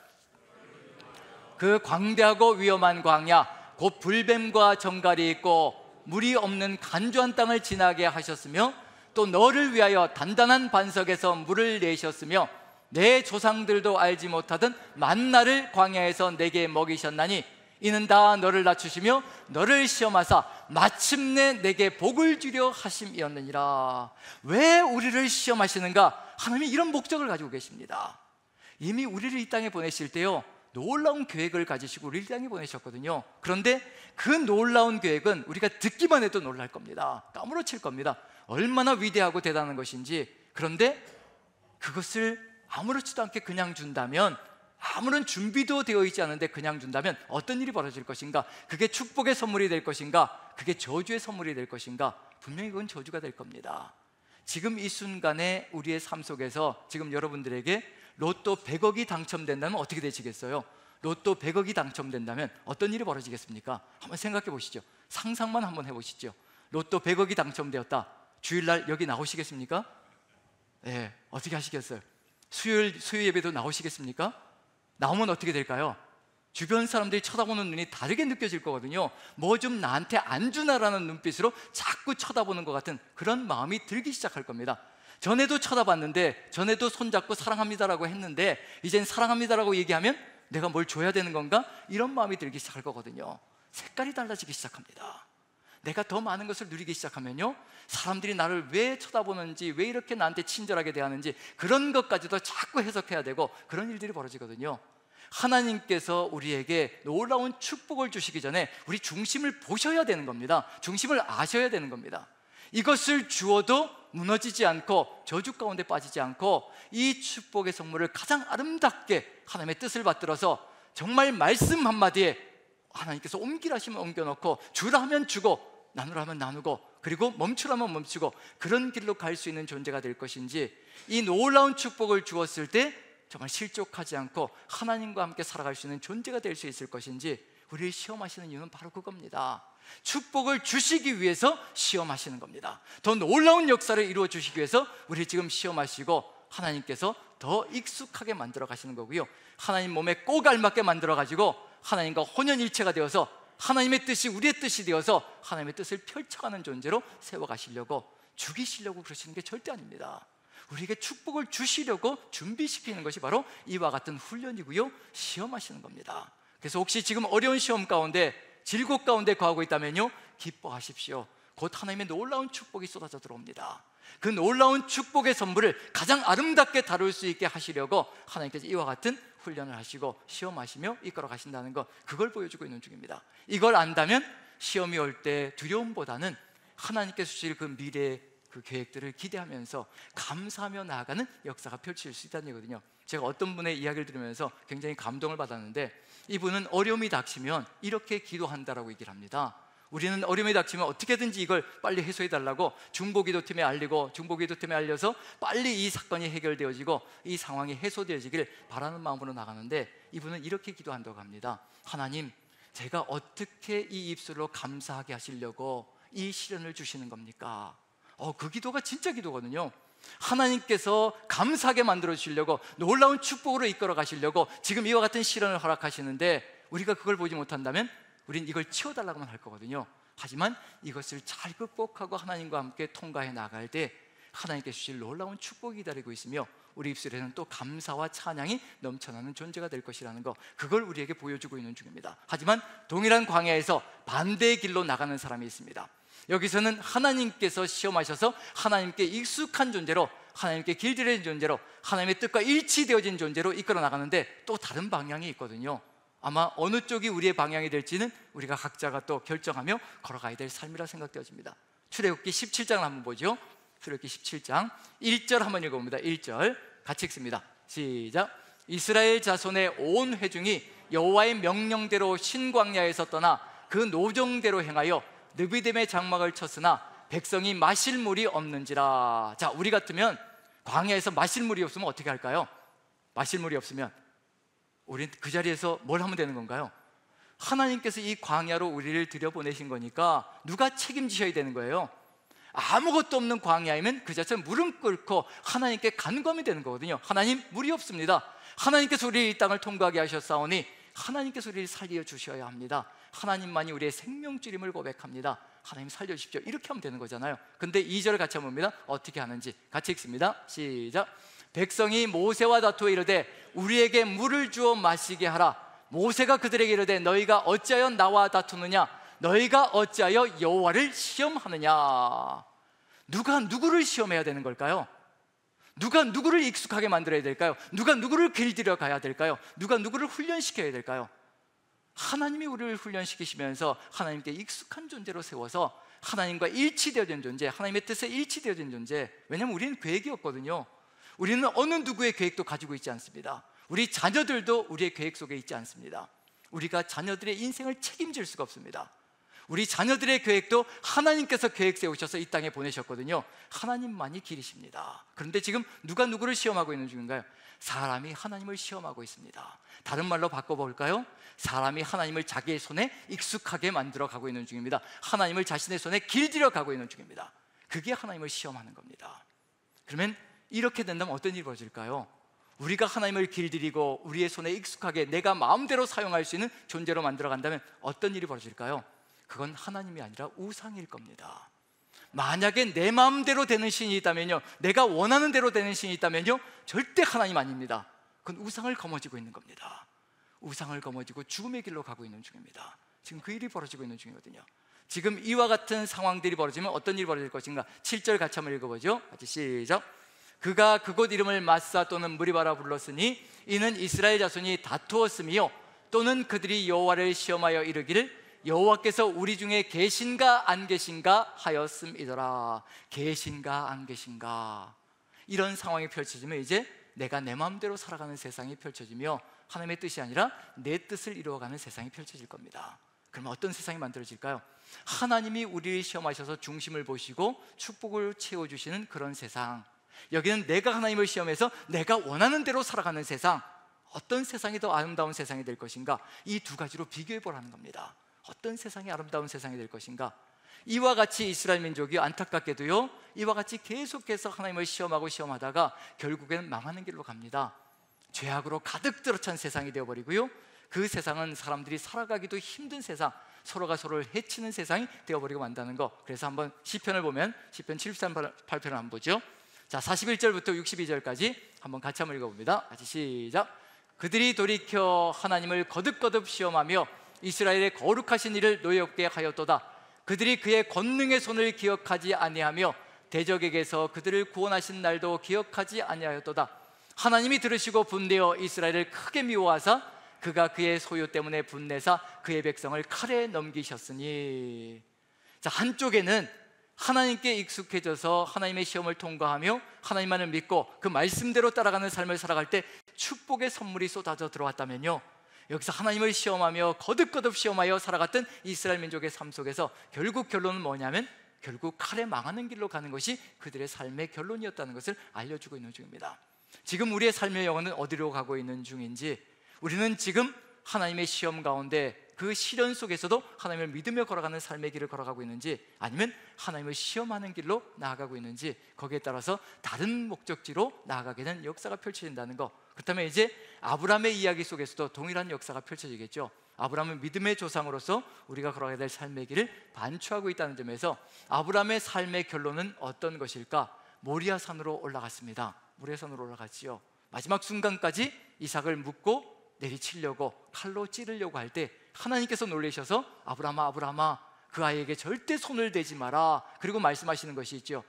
그 광대하고 위험한 광야, 곧 불뱀과 정갈이 있고 물이 없는 간조한 땅을 지나게 하셨으며, 또 너를 위하여 단단한 반석에서 물을 내셨으며, 내 조상들도 알지 못하던 만나를 광야에서 내게 먹이셨나니, 이는 다 너를 낮추시며 너를 시험하사 마침내 내게 복을 주려 하심이었느니라. 왜 우리를 시험하시는가? 하나님이 이런 목적을 가지고 계십니다. 이미 우리를 이 땅에 보내실 때요, 놀라운 계획을 가지시고 우리를 이 땅에 보내셨거든요. 그런데 그 놀라운 계획은 우리가 듣기만 해도 놀랄 겁니다. 까무러칠 겁니다. 얼마나 위대하고 대단한 것인지. 그런데 그것을 아무렇지도 않게 그냥 준다면, 아무런 준비도 되어 있지 않은데 그냥 준다면 어떤 일이 벌어질 것인가? 그게 축복의 선물이 될 것인가? 그게 저주의 선물이 될 것인가? 분명히 그건 저주가 될 겁니다. 지금 이 순간에 우리의 삶 속에서 지금 여러분들에게 로또 100억이 당첨된다면 어떻게 되시겠어요? 로또 100억이 당첨된다면 어떤 일이 벌어지겠습니까? 한번 생각해 보시죠. 상상만 한번 해보시죠. 로또 100억이 당첨되었다. 주일날 여기 나오시겠습니까? 네, 어떻게 하시겠어요? 수요일 예배도 나오시겠습니까? 나오면 어떻게 될까요? 주변 사람들이 쳐다보는 눈이 다르게 느껴질 거거든요. 뭐 좀 나한테 안 주나라는 눈빛으로 자꾸 쳐다보는 것 같은 그런 마음이 들기 시작할 겁니다. 전에도 쳐다봤는데, 전에도 손잡고 사랑합니다라고 했는데, 이젠 사랑합니다라고 얘기하면 내가 뭘 줘야 되는 건가? 이런 마음이 들기 시작할 거거든요. 색깔이 달라지기 시작합니다. 내가 더 많은 것을 누리기 시작하면요, 사람들이 나를 왜 쳐다보는지, 왜 이렇게 나한테 친절하게 대하는지, 그런 것까지도 자꾸 해석해야 되고, 그런 일들이 벌어지거든요. 하나님께서 우리에게 놀라운 축복을 주시기 전에 우리 중심을 보셔야 되는 겁니다. 중심을 아셔야 되는 겁니다. 이것을 주어도 무너지지 않고 저주 가운데 빠지지 않고, 이 축복의 선물을 가장 아름답게 하나님의 뜻을 받들어서 정말 말씀 한마디에 하나님께서 옮기라 하시면 옮겨놓고, 주라 하면 주고 나누라 하면 나누고, 그리고 멈추라면 멈추고, 그런 길로 갈 수 있는 존재가 될 것인지, 이 놀라운 축복을 주었을 때 정말 실족하지 않고 하나님과 함께 살아갈 수 있는 존재가 될 수 있을 것인지, 우리를 시험하시는 이유는 바로 그겁니다. 축복을 주시기 위해서 시험하시는 겁니다. 더 놀라운 역사를 이루어 주시기 위해서 우리 지금 시험하시고, 하나님께서 더 익숙하게 만들어 가시는 거고요, 하나님 몸에 꼭 알맞게 만들어 가지고 하나님과 혼연일체가 되어서 하나님의 뜻이 우리의 뜻이 되어서 하나님의 뜻을 펼쳐가는 존재로 세워가시려고, 죽이시려고 그러시는 게 절대 아닙니다. 우리에게 축복을 주시려고 준비시키는 것이 바로 이와 같은 훈련이고요, 시험하시는 겁니다. 그래서 혹시 지금 어려운 시험 가운데, 질곡 가운데 거하고 있다면요, 기뻐하십시오. 곧 하나님의 놀라운 축복이 쏟아져 들어옵니다. 그 놀라운 축복의 선물을 가장 아름답게 다룰 수 있게 하시려고 하나님께서 이와 같은 훈련을 하시고 시험하시며 이끌어 가신다는 것, 그걸 보여주고 있는 중입니다. 이걸 안다면 시험이 올 때 두려움보다는 하나님께서 주실 그 미래의 그 계획들을 기대하면서 감사하며 나아가는 역사가 펼칠 수 있다는 얘기거든요. 제가 어떤 분의 이야기를 들으면서 굉장히 감동을 받았는데, 이분은 어려움이 닥치면 이렇게 기도한다라고 얘기를 합니다. 우리는 어려움이 닥치면 어떻게든지 이걸 빨리 해소해달라고 중보기도팀에 알리고, 중보기도팀에 알려서 빨리 이 사건이 해결되어지고 이 상황이 해소되어지길 바라는 마음으로 나가는데, 이분은 이렇게 기도한다고 합니다. 하나님, 제가 어떻게 이 입술로 감사하게 하시려고 이 시련을 주시는 겁니까? 그 기도가 진짜 기도거든요. 하나님께서 감사하게 만들어 주시려고, 놀라운 축복으로 이끌어 가시려고 지금 이와 같은 시련을 허락하시는데, 우리가 그걸 보지 못한다면 우린 이걸 치워달라고만 할 거거든요. 하지만 이것을 잘 극복하고 하나님과 함께 통과해 나갈 때 하나님께 주실 놀라운 축복이 기다리고 있으며, 우리 입술에는 또 감사와 찬양이 넘쳐나는 존재가 될 것이라는 거, 그걸 우리에게 보여주고 있는 중입니다. 하지만 동일한 광야에서 반대의 길로 나가는 사람이 있습니다. 여기서는 하나님께서 시험하셔서 하나님께 익숙한 존재로, 하나님께 길들여진 존재로, 하나님의 뜻과 일치되어진 존재로 이끌어 나가는데, 또 다른 방향이 있거든요. 아마 어느 쪽이 우리의 방향이 될지는 우리가 각자가 또 결정하며 걸어가야 될 삶이라 생각되어집니다. 출애굽기 17장을 한번 보죠. 출애굽기 17장 1절 한번 읽어봅니다. 1절 같이 읽습니다. 시작. 이스라엘 자손의 온 회중이 여호와의 명령대로 신광야에서 떠나 그 노정대로 행하여 느비딤의 장막을 쳤으나 백성이 마실 물이 없는지라. 자, 우리 같으면 광야에서 마실 물이 없으면 어떻게 할까요? 마실 물이 없으면 우리는 그 자리에서 뭘 하면 되는 건가요? 하나님께서 이 광야로 우리를 들여보내신 거니까 누가 책임지셔야 되는 거예요. 아무것도 없는 광야이면 그 자체는 무릎 꿇고 하나님께 간구하면 되는 거거든요. 하나님, 물이 없습니다. 하나님께서 우리 이 땅을 통과하게 하셨사오니 하나님께서 우리를 살려 주셔야 합니다. 하나님만이 우리의 생명줄임을 고백합니다. 하나님 살려주십시오. 이렇게 하면 되는 거잖아요. 근데 2절 같이 한번 봅니다. 어떻게 하는지 같이 읽습니다. 시작. 백성이 모세와 다투어 이르되 우리에게 물을 주어 마시게 하라. 모세가 그들에게 이르되 너희가 어찌하여 나와 다투느냐? 너희가 어찌하여 여호와를 시험하느냐? 누가 누구를 시험해야 되는 걸까요? 누가 누구를 익숙하게 만들어야 될까요? 누가 누구를 길들여 가야 될까요? 누가 누구를 훈련시켜야 될까요? 하나님이 우리를 훈련시키시면서 하나님께 익숙한 존재로 세워서 하나님과 일치되어진 존재, 하나님의 뜻에 일치되어진 존재. 왜냐하면 우리는 계획이 없거든요. 우리는 어느 누구의 계획도 가지고 있지 않습니다. 우리 자녀들도 우리의 계획 속에 있지 않습니다. 우리가 자녀들의 인생을 책임질 수가 없습니다. 우리 자녀들의 계획도 하나님께서 계획 세우셔서 이 땅에 보내셨거든요. 하나님만이 길이십니다. 그런데 지금 누가 누구를 시험하고 있는 중인가요? 사람이 하나님을 시험하고 있습니다. 다른 말로 바꿔볼까요? 사람이 하나님을 자기의 손에 익숙하게 만들어 가고 있는 중입니다. 하나님을 자신의 손에 길들여 가고 있는 중입니다. 그게 하나님을 시험하는 겁니다. 그러면 이렇게 된다면 어떤 일이 벌어질까요? 우리가 하나님을 길들이고 우리의 손에 익숙하게 내가 마음대로 사용할 수 있는 존재로 만들어 간다면 어떤 일이 벌어질까요? 그건 하나님이 아니라 우상일 겁니다. 만약에 내 마음대로 되는 신이 있다면요, 내가 원하는 대로 되는 신이 있다면요, 절대 하나님 아닙니다. 그건 우상을 거머쥐고 있는 겁니다. 우상을 거머쥐고 죽음의 길로 가고 있는 중입니다. 지금 그 일이 벌어지고 있는 중이거든요. 지금 이와 같은 상황들이 벌어지면 어떤 일이 벌어질 것인가? 7절 같이 한번 읽어보죠. 같이 시작. 그가 그곳 이름을 마사 또는 무리바라 불렀으니 이는 이스라엘 자손이 다투었으며 또는 그들이 여호와를 시험하여 이르기를 여호와께서 우리 중에 계신가 안 계신가 하였음이더라. 계신가 안 계신가. 이런 상황이 펼쳐지면 이제 내가 내 마음대로 살아가는 세상이 펼쳐지며 하나님의 뜻이 아니라 내 뜻을 이루어가는 세상이 펼쳐질 겁니다. 그러면 어떤 세상이 만들어질까요? 하나님이 우리를 시험하셔서 중심을 보시고 축복을 채워주시는 그런 세상. 여기는 내가 하나님을 시험해서 내가 원하는 대로 살아가는 세상. 어떤 세상이 더 아름다운 세상이 될 것인가? 이 두 가지로 비교해 보라는 겁니다. 어떤 세상이 아름다운 세상이 될 것인가? 이와 같이 이스라엘 민족이 안타깝게도요, 이와 같이 계속해서 하나님을 시험하고 시험하다가 결국에는 망하는 길로 갑니다. 죄악으로 가득 들어찬 세상이 되어버리고요, 그 세상은 사람들이 살아가기도 힘든 세상, 서로가 서로를 해치는 세상이 되어버리고 만다는 거. 그래서 한번 시편을 보면 시편 73편을 한번 보죠. 자, 41절부터 62절까지 한번 같이 한번 읽어봅니다. 같이 시작. 그들이 돌이켜 하나님을 거듭거듭 시험하며 이스라엘의 거룩하신 일을 노엽게 하였도다. 그들이 그의 권능의 손을 기억하지 아니하며 대적에게서 그들을 구원하신 날도 기억하지 아니하였도다. 하나님이 들으시고 분내어 이스라엘을 크게 미워하사 그가 그의 소유 때문에 분내사 그의 백성을 칼에 넘기셨으니. 자, 한쪽에는 하나님께 익숙해져서 하나님의 시험을 통과하며 하나님만을 믿고 그 말씀대로 따라가는 삶을 살아갈 때 축복의 선물이 쏟아져 들어왔다면요, 여기서 하나님을 시험하며 거듭거듭 시험하여 살아갔던 이스라엘 민족의 삶 속에서 결국 결론은 뭐냐면 결국 칼에 망하는 길로 가는 것이 그들의 삶의 결론이었다는 것을 알려주고 있는 중입니다. 지금 우리의 삶의 영혼은 어디로 가고 있는 중인지, 우리는 지금 하나님의 시험 가운데 그 시련 속에서도 하나님을 믿으며 걸어가는 삶의 길을 걸어가고 있는지, 아니면 하나님을 시험하는 길로 나아가고 있는지, 거기에 따라서 다른 목적지로 나아가게 된 역사가 펼쳐진다는 거. 그렇다면 이제 아브라함의 이야기 속에서도 동일한 역사가 펼쳐지겠죠. 아브라함은 믿음의 조상으로서 우리가 걸어가야 될 삶의 길을 반추하고 있다는 점에서 아브라함의 삶의 결론은 어떤 것일까? 모리아산으로 올라갔습니다. 모리아산으로 올라갔지요. 마지막 순간까지 이삭을 묻고 내리치려고 칼로 찌르려고 할 때 하나님께서 놀라셔서 아브라함아, 아브라함아, 그 아이에게 절대 손을 대지 마라. 그리고 말씀하시는 것이 있죠.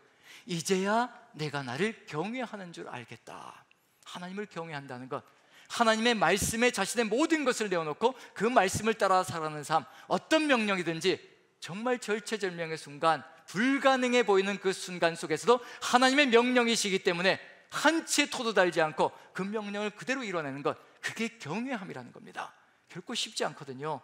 이제야 내가 나를 경외하는 줄 알겠다. 하나님을 경외한다는 것, 하나님의 말씀에 자신의 모든 것을 내어놓고 그 말씀을 따라 살아가는 삶, 어떤 명령이든지 정말 절체절명의 순간 불가능해 보이는 그 순간 속에서도 하나님의 명령이시기 때문에 한치의 토도 달지 않고 그 명령을 그대로 이뤄내는 것, 그게 경외함이라는 겁니다. 결코 쉽지 않거든요.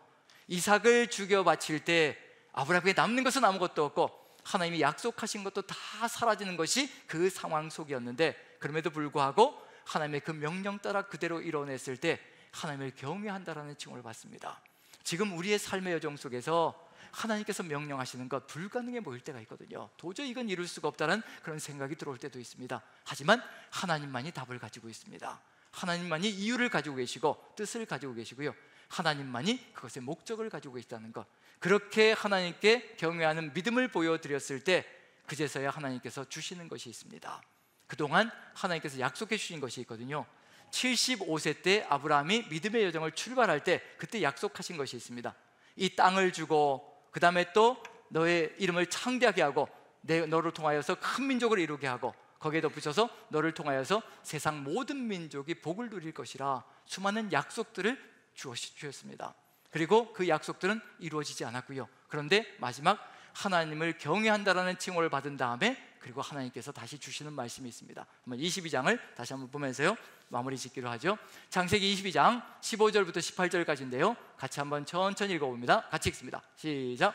이삭을 죽여 바칠 때 아브라함에게 남는 것은 아무것도 없고 하나님이 약속하신 것도 다 사라지는 것이 그 상황 속이었는데, 그럼에도 불구하고 하나님의 그 명령 따라 그대로 이뤄냈을 때 하나님을 경외한다라는 칭호를 받습니다. 지금 우리의 삶의 여정 속에서 하나님께서 명령하시는 것 불가능해 보일 때가 있거든요. 도저히 이건 이룰 수가 없다는 그런 생각이 들어올 때도 있습니다. 하지만 하나님만이 답을 가지고 있습니다. 하나님만이 이유를 가지고 계시고 뜻을 가지고 계시고요, 하나님만이 그것의 목적을 가지고 계시다는 것, 그렇게 하나님께 경외하는 믿음을 보여드렸을 때 그제서야 하나님께서 주시는 것이 있습니다. 그동안 하나님께서 약속해 주신 것이 있거든요. 75세 때 아브라함이 믿음의 여정을 출발할 때 그때 약속하신 것이 있습니다. 이 땅을 주고 그 다음에 또 너의 이름을 창대하게 하고 너를 통하여서 큰 민족을 이루게 하고 거기에 덧붙여서 너를 통하여서 세상 모든 민족이 복을 누릴 것이라 수많은 약속들을 주셨습니다. 그리고 그 약속들은 이루어지지 않았고요. 그런데 마지막 하나님을 경외한다라는 칭호를 받은 다음에 그리고 하나님께서 다시 주시는 말씀이 있습니다. 한번 22장을 다시 한번 보면서요 마무리 짓기로 하죠. 창세기 22장 15절부터 18절까지인데요 같이 한번 천천히 읽어봅니다. 같이 읽습니다. 시작.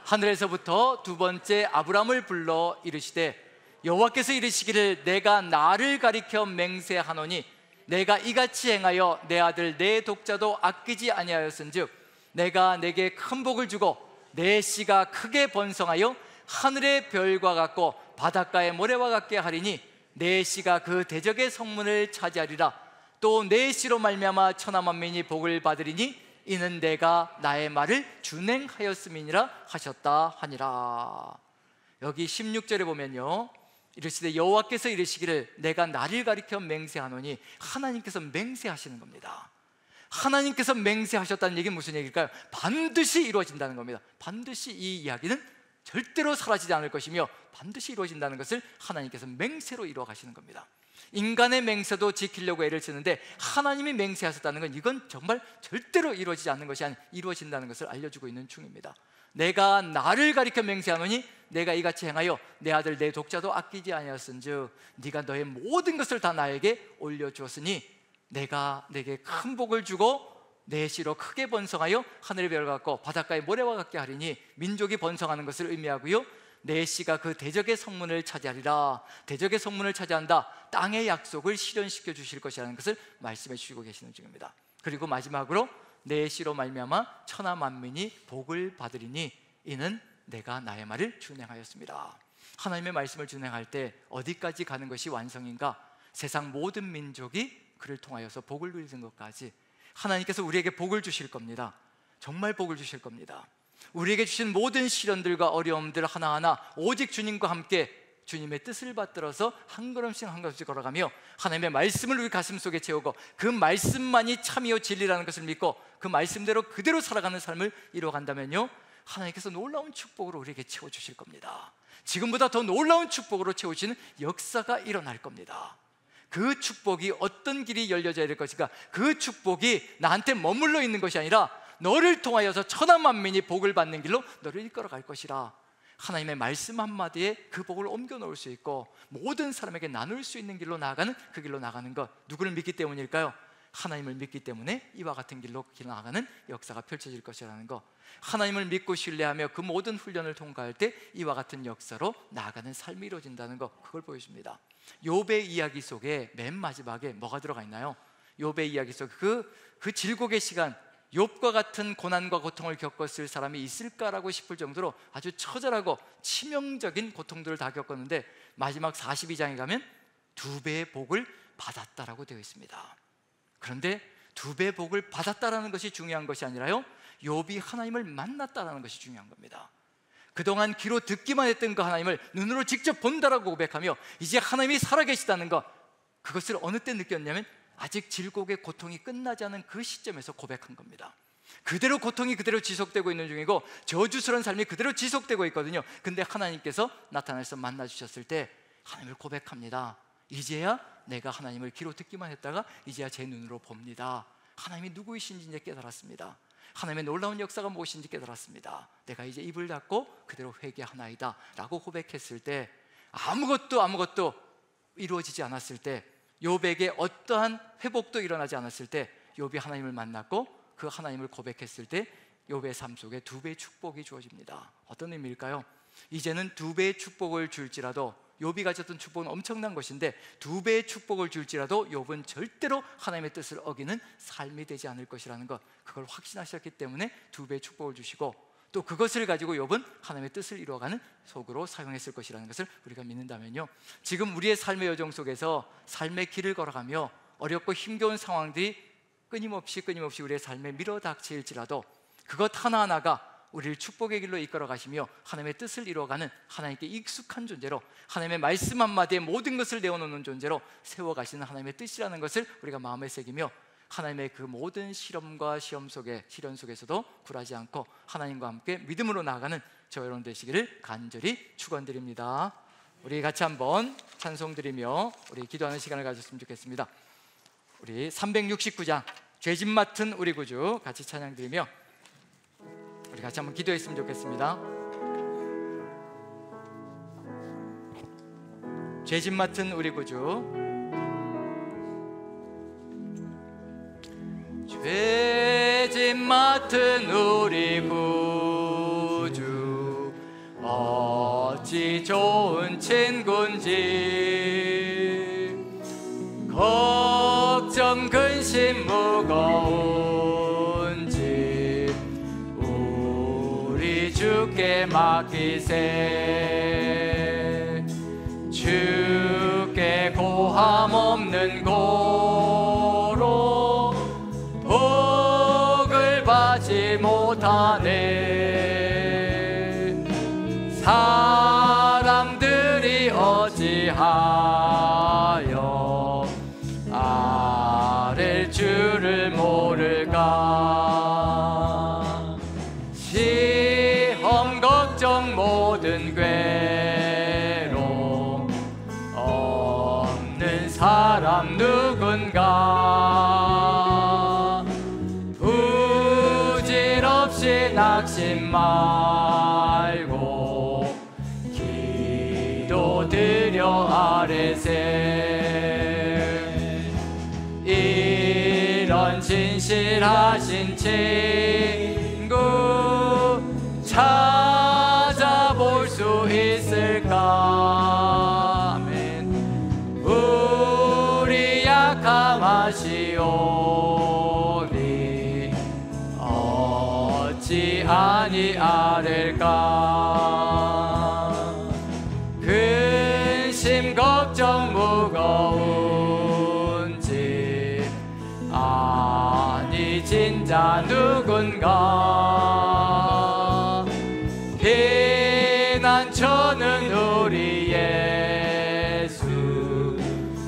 하늘에서부터 두 번째 아브람을 불러 이르시되 여호와께서 이르시기를 내가 나를 가리켜 맹세하노니 내가 이같이 행하여 내 아들 내 독자도 아끼지 아니하였은즉 내가 내게 큰 복을 주고 내 씨가 크게 번성하여 하늘의 별과 같고 바닷가의 모래와 같게 하리니 내 씨가 그 대적의 성문을 차지하리라. 또 내 씨로 말미암아 천하 만민이 복을 받으리니 이는 내가 나의 말을 준행하였음이니라 하셨다 하니라. 여기 16절에 보면요 이르시되 여호와께서 이르시기를 내가 나를 가리켜 맹세하노니 하나님께서 맹세하시는 겁니다. 하나님께서 맹세하셨다는 얘기는 무슨 얘기일까요? 반드시 이루어진다는 겁니다. 반드시 이 이야기는 절대로 사라지지 않을 것이며 반드시 이루어진다는 것을 하나님께서 맹세로 이루어 가시는 겁니다. 인간의 맹세도 지키려고 애를 쓰는데 하나님이 맹세하셨다는 건 이건 정말 절대로 이루어지지 않는 것이 아니라 이루어진다는 것을 알려주고 있는 중입니다. 내가 나를 가리켜 맹세하노니 내가 이같이 행하여 내 아들 내 독자도 아끼지 아니하였은즉 네가 너의 모든 것을 다 나에게 올려주었으니 내가 내게 큰 복을 주고 내 씨로 크게 번성하여 하늘의 별 같고 바닷가의 모래와 같게 하리니 민족이 번성하는 것을 의미하고요 내 씨가 그 대적의 성문을 차지하리라. 대적의 성문을 차지한다, 땅의 약속을 실현시켜 주실 것이라는 것을 말씀해 주시고 계시는 중입니다. 그리고 마지막으로 내 씨로 말미암아 천하 만민이 복을 받으리니 이는 내가 나의 말을 준행하였습니다. 하나님의 말씀을 준행할 때 어디까지 가는 것이 완성인가? 세상 모든 민족이 그를 통하여서 복을 누리는 것까지 하나님께서 우리에게 복을 주실 겁니다. 정말 복을 주실 겁니다. 우리에게 주신 모든 시련들과 어려움들 하나하나 오직 주님과 함께 주님의 뜻을 받들어서 한 걸음씩 한 걸음씩 걸어가며 하나님의 말씀을 우리 가슴 속에 채우고 그 말씀만이 참이요 진리라는 것을 믿고 그 말씀대로 그대로 살아가는 삶을 이루어간다면요 하나님께서 놀라운 축복으로 우리에게 채워주실 겁니다. 지금보다 더 놀라운 축복으로 채우시는 역사가 일어날 겁니다. 그 축복이 어떤 길이 열려져야 될 것인가? 그 축복이 나한테 머물러 있는 것이 아니라 너를 통하여서 천하 만민이 복을 받는 길로 너를 이끌어 갈 것이라. 하나님의 말씀 한마디에 그 복을 옮겨 놓을 수 있고 모든 사람에게 나눌 수 있는 길로 나아가는 그 길로 나가는 것, 누구를 믿기 때문일까요? 하나님을 믿기 때문에 이와 같은 길로 나아가는 역사가 펼쳐질 것이라는 것, 하나님을 믿고 신뢰하며 그 모든 훈련을 통과할 때 이와 같은 역사로 나아가는 삶이 이루어진다는 것, 그걸 보여줍니다. 욥의 이야기 속에 맨 마지막에 뭐가 들어가 있나요? 욥의 이야기 속에 그 질곡의 시간, 욥과 같은 고난과 고통을 겪었을 사람이 있을까라고 싶을 정도로 아주 처절하고 치명적인 고통들을 다 겪었는데 마지막 42장에 가면 2배의 복을 받았다라고 되어 있습니다. 그런데 2배의 복을 받았다라는 것이 중요한 것이 아니라요 욥이 하나님을 만났다라는 것이 중요한 겁니다. 그동안 귀로 듣기만 했던 그 하나님을 눈으로 직접 본다라고 고백하며 이제 하나님이 살아계시다는 것, 그것을 어느 때 느꼈냐면 아직 질곡의 고통이 끝나지 않은 그 시점에서 고백한 겁니다. 그대로 고통이 그대로 지속되고 있는 중이고 저주스러운 삶이 그대로 지속되고 있거든요. 근데 하나님께서 나타나서 만나주셨을 때 하나님을 고백합니다. 이제야 내가 하나님을 귀로 듣기만 했다가 이제야 제 눈으로 봅니다. 하나님이 누구이신지 이제 깨달았습니다. 하나님의 놀라운 역사가 무엇인지 깨달았습니다. 내가 이제 입을 닫고 그대로 회개하나이다 라고 고백했을 때 아무것도 이루어지지 않았을 때, 욥에게 어떠한 회복도 일어나지 않았을 때 욥이 하나님을 만났고 그 하나님을 고백했을 때 욥의 삶 속에 2배의 축복이 주어집니다. 어떤 의미일까요? 이제는 2배의 축복을 줄지라도, 욥이 가졌던 축복은 엄청난 것인데 2배의 축복을 줄지라도 욥은 절대로 하나님의 뜻을 어기는 삶이 되지 않을 것이라는 것, 그걸 확신하셨기 때문에 2배의 축복을 주시고, 또 그것을 가지고 욥은 하나님의 뜻을 이루어가는 속으로 사용했을 것이라는 것을 우리가 믿는다면요, 지금 우리의 삶의 여정 속에서 삶의 길을 걸어가며 어렵고 힘겨운 상황들이 끊임없이 우리의 삶에 밀어닥칠지라도 그것 하나하나가 우리를 축복의 길로 이끌어 가시며 하나님의 뜻을 이루어가는, 하나님께 익숙한 존재로, 하나님의 말씀 한마디에 모든 것을 내어놓는 존재로 세워가시는 하나님의 뜻이라는 것을 우리가 마음에 새기며, 하나님의 그 모든 시련과 시련 속에서도 굴하지 않고 하나님과 함께 믿음으로 나아가는 저 여러분 되시기를 간절히 축원드립니다. 우리 같이 한번 찬송 드리며 우리 기도하는 시간을 가졌으면 좋겠습니다. 우리 369장 죄짐 맡은 우리 구주 같이 찬양 드리며 우리 같이 한번 기도했으면 좋겠습니다. 죄짐 맡은 우리 구주, 죄짐 맡은 우리 구주, 어찌 좋은 친구인지, 걱정 근심 무거운지 우리 주께 맡기세. 주께 고함 없는 고로 복을 받지 못하네. 사람들이 어찌하여 아랠 줄을 모를까. 시험 걱정 모든 괴로움 없는 사람 누군가. 부질없이 낙심 말고 기도드려 아뢰세. 이런 진실하신 친구 찾아볼 수 있을까. 아멘. 우리 약함하시오니 어찌 아니하릴까. 근심 걱정 무거운지 아니 진짜 누군가. 피난처는 우리 예수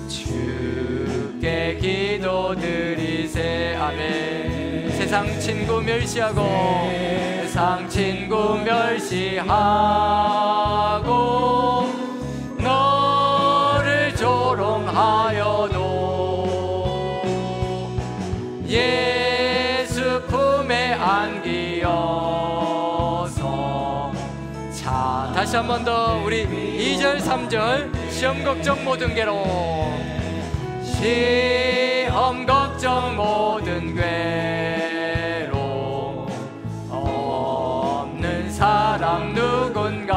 주께 기도드리세. 아멘. 세상 친구 멸시하고 너를 조롱하여도 예수 품에 안기어서. 자, 다시 한 번 더 우리 2절 3절 시험 걱정 모든 괴로움, 시험 걱정 모든 괴로움 없는 사람 누군가.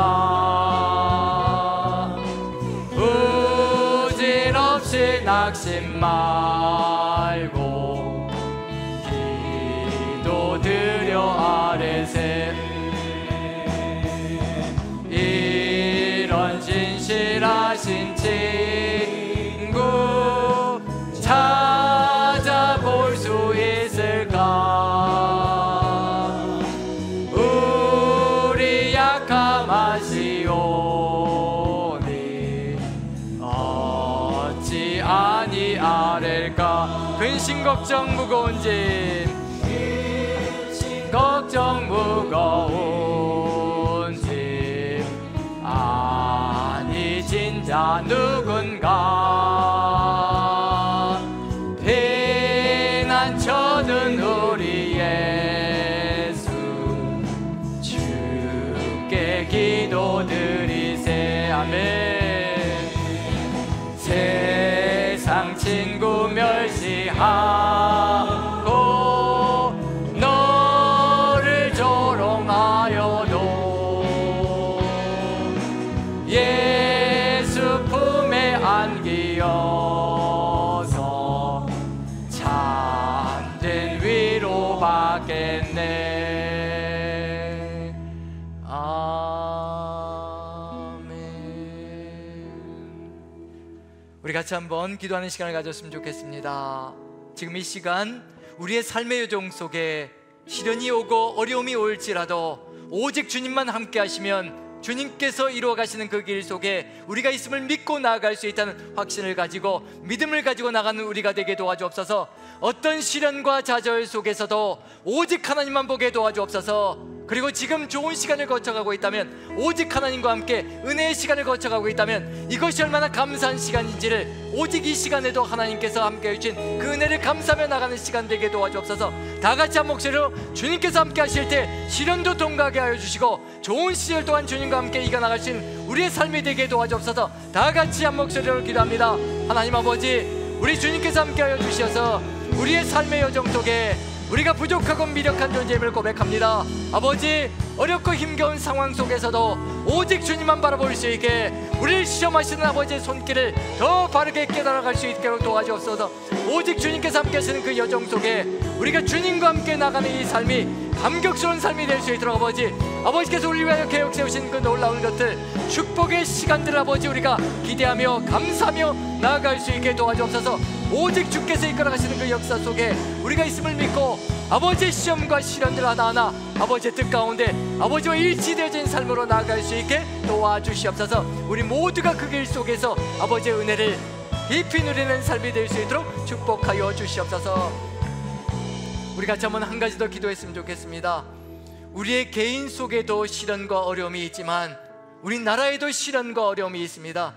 부질없이 낙심 말고 기도드려 아뢰세. 이런 진실하신 친구 찾아볼 수 있을까. 우리 약함하시오니 어찌 아니하릴까. 근심 걱정 무거운지 걱정 무거운지 아니 진짜 누군가. 피난처는 우리 기도드리세. 아멘. 세상 친구 멸시하고 너를 조롱하여도 예수 품에 안기어서 참된 위로 받겠네. 아멘. 우리 같이 한번 기도하는 시간을 가졌으면 좋겠습니다. 지금 이 시간 우리의 삶의 여정 속에 시련이 오고 어려움이 올지라도 오직 주님만 함께 하시면 주님께서 이루어 가시는 그 길 속에 우리가 있음을 믿고 나아갈 수 있다는 확신을 가지고 믿음을 가지고 나가는 우리가 되게 도와주옵소서. 어떤 시련과 좌절 속에서도 오직 하나님만 보게 도와주옵소서. 그리고 지금 좋은 시간을 거쳐가고 있다면, 오직 하나님과 함께 은혜의 시간을 거쳐가고 있다면 이것이 얼마나 감사한 시간인지를 오직 이 시간에도 하나님께서 함께 해주신 그 은혜를 감사하며 나가는 시간 되게 도와주옵소서. 다 같이 한 목소리로 주님께서 함께 하실 때 시련도 통과하게 하여 주시고 좋은 시절 또한 주님과 함께 이겨나갈 수 있는 우리의 삶이 되게 도와주옵소서. 다 같이 한 목소리로 기도합니다. 하나님 아버지, 우리 주님께서 함께 하여 주셔서 우리의 삶의 여정 속에 우리가 부족하고 미력한 존재임을 고백합니다. 아버지, 어렵고 힘겨운 상황 속에서도 오직 주님만 바라볼 수 있게 우리를 시험하시는 아버지의 손길을 더 바르게 깨달아갈 수 있도록 도와주옵소서. 오직 주님께서 함께 하시는 그 여정 속에 우리가 주님과 함께 나가는 이 삶이 감격스러운 삶이 될 수 있도록 아버지께서 우리를 위하여 계획 세우신 그 놀라운 것들, 축복의 시간들을 아버지 우리가 기대하며 감사하며 나아갈 수 있게 도와주옵소서. 오직 주께서 이끌어가시는 그 역사 속에 우리가 있음을 믿고 아버지의 시험과 시련들 하나하나 아버지의 뜻 가운데 아버지와 일치되어진 삶으로 나아갈 수 있게 도와주시옵소서. 우리 모두가 그 길 속에서 아버지의 은혜를 깊이 누리는 삶이 될 수 있도록 축복하여 주시옵소서. 우리 같이 한번 한 가지 더 기도했으면 좋겠습니다. 우리의 개인 속에도 시련과 어려움이 있지만 우리나라에도 시련과 어려움이 있습니다.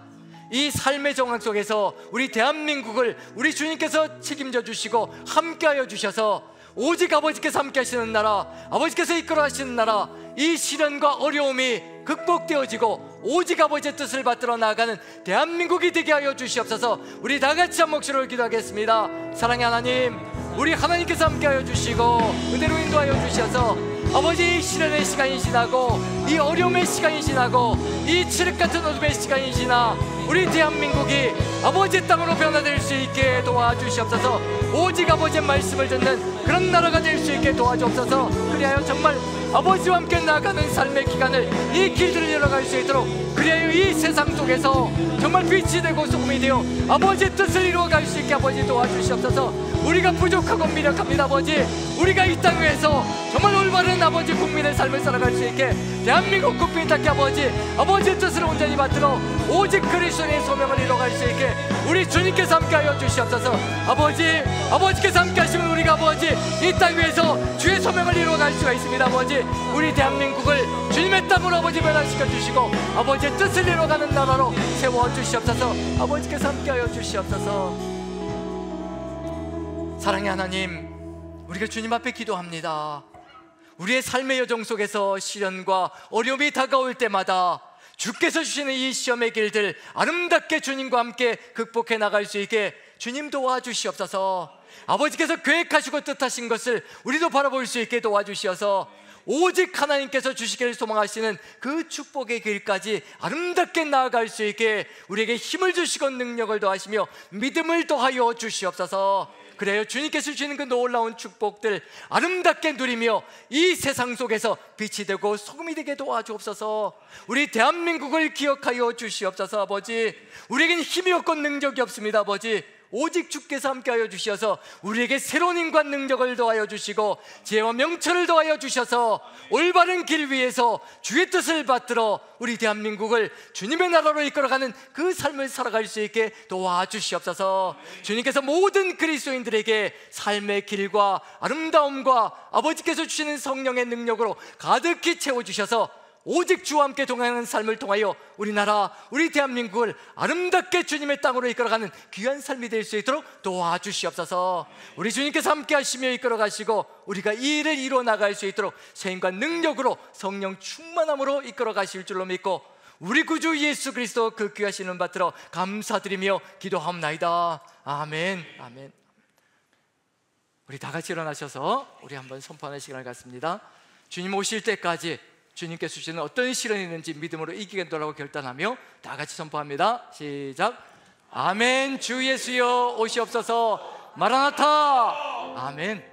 이 삶의 정황 속에서 우리 대한민국을 우리 주님께서 책임져 주시고 함께하여 주셔서 오직 아버지께서 함께 하시는 나라, 아버지께서 이끌어 하시는 나라, 이 시련과 어려움이 극복되어지고 오직 아버지의 뜻을 받들어 나아가는 대한민국이 되게 하여 주시옵소서. 우리 다 같이 한 목소리로 기도하겠습니다. 사랑의 하나님, 우리 하나님께서 함께하여 주시고 은혜로 인도하여 주셔서 아버지, 이 시련의 시간이 지나고 이 어려움의 시간이 지나고 이 칠흑 같은 어둠의 시간이 지나 우리 대한민국이 아버지의 땅으로 변화될 수 있게 도와주시옵소서. 오직 아버지의 말씀을 듣는 그런 나라가 될 수 있게 도와주옵소서. 그리하여 정말 아버지와 함께 나가는 삶의 기간을, 이 길들을 열어갈 수 있도록, 그리하여 이 세상 속에서 정말 빛이 되고 소금이 되어 아버지의 뜻을 이루어갈 수 있게 아버지 도와주시옵소서. 우리가 부족하고 미력합니다. 아버지, 우리가 이 땅 위에서 정말 올바른 아버지 국민의 삶을 살아갈 수 있게 대한민국 국민답게 아버지의 뜻을 온전히 받들어 오직 그리스도의 소명을 이루어갈 수 있게 우리 주님께서 함께하여 주시옵소서. 아버지께서 함께 하시면 우리가 아버지 이 땅 위에서 주의 소명을 이루어갈 수가 있습니다. 아버지, 우리 대한민국을 주님의 땅으로 아버지 변화시켜 주시고 아버지의 뜻을 이루어가는 나라로 세워주시옵소서. 아버지께서 함께하여 주시옵소서. 사랑의 하나님, 우리가 주님 앞에 기도합니다. 우리의 삶의 여정 속에서 시련과 어려움이 다가올 때마다 주께서 주시는 이 시험의 길들 아름답게 주님과 함께 극복해 나갈 수 있게 주님 도와주시옵소서. 아버지께서 계획하시고 뜻하신 것을 우리도 바라볼 수 있게 도와주시어서 오직 하나님께서 주시기를 소망하시는 그 축복의 길까지 아름답게 나아갈 수 있게 우리에게 힘을 주시고 능력을 더하시며 믿음을 더하여 주시옵소서. 그래요, 주님께서 주시는 그 놀라운 축복들 아름답게 누리며 이 세상 속에서 빛이 되고 소금이 되게 도와주옵소서. 우리 대한민국을 기억하여 주시옵소서. 아버지, 우리에겐 힘이 없고 능력이 없습니다. 아버지, 오직 주께서 함께하여 주셔서 우리에게 새로운 힘과 능력을 더하여 주시고 지혜와 명철을 더하여 주셔서 올바른 길 위에서 주의 뜻을 받들어 우리 대한민국을 주님의 나라로 이끌어가는 그 삶을 살아갈 수 있게 도와주시옵소서. 주님께서 모든 그리스도인들에게 삶의 길과 아름다움과 아버지께서 주시는 성령의 능력으로 가득히 채워주셔서 오직 주와 함께 동행하는 삶을 통하여 우리나라, 우리 대한민국을 아름답게 주님의 땅으로 이끌어가는 귀한 삶이 될 수 있도록 도와주시옵소서. 우리 주님께서 함께 하시며 이끌어 가시고 우리가 이 일을 이루어 나갈 수 있도록 생과 능력으로 성령 충만함으로 이끌어 가실 줄로 믿고 우리 구주 예수 그리스도 그 귀하신 이름 받들어 감사드리며 기도하옵나이다. 아멘. 아멘. 우리 다 같이 일어나셔서 우리 한번 선포하는 시간을 갖습니다. 주님 오실 때까지 주님께서 주시는 어떤 시련이 있는지 믿음으로 이기겠노라고 결단하며 다 같이 선포합니다. 시작. 아멘. 주 예수여 오시옵소서. 마라나타. 아멘.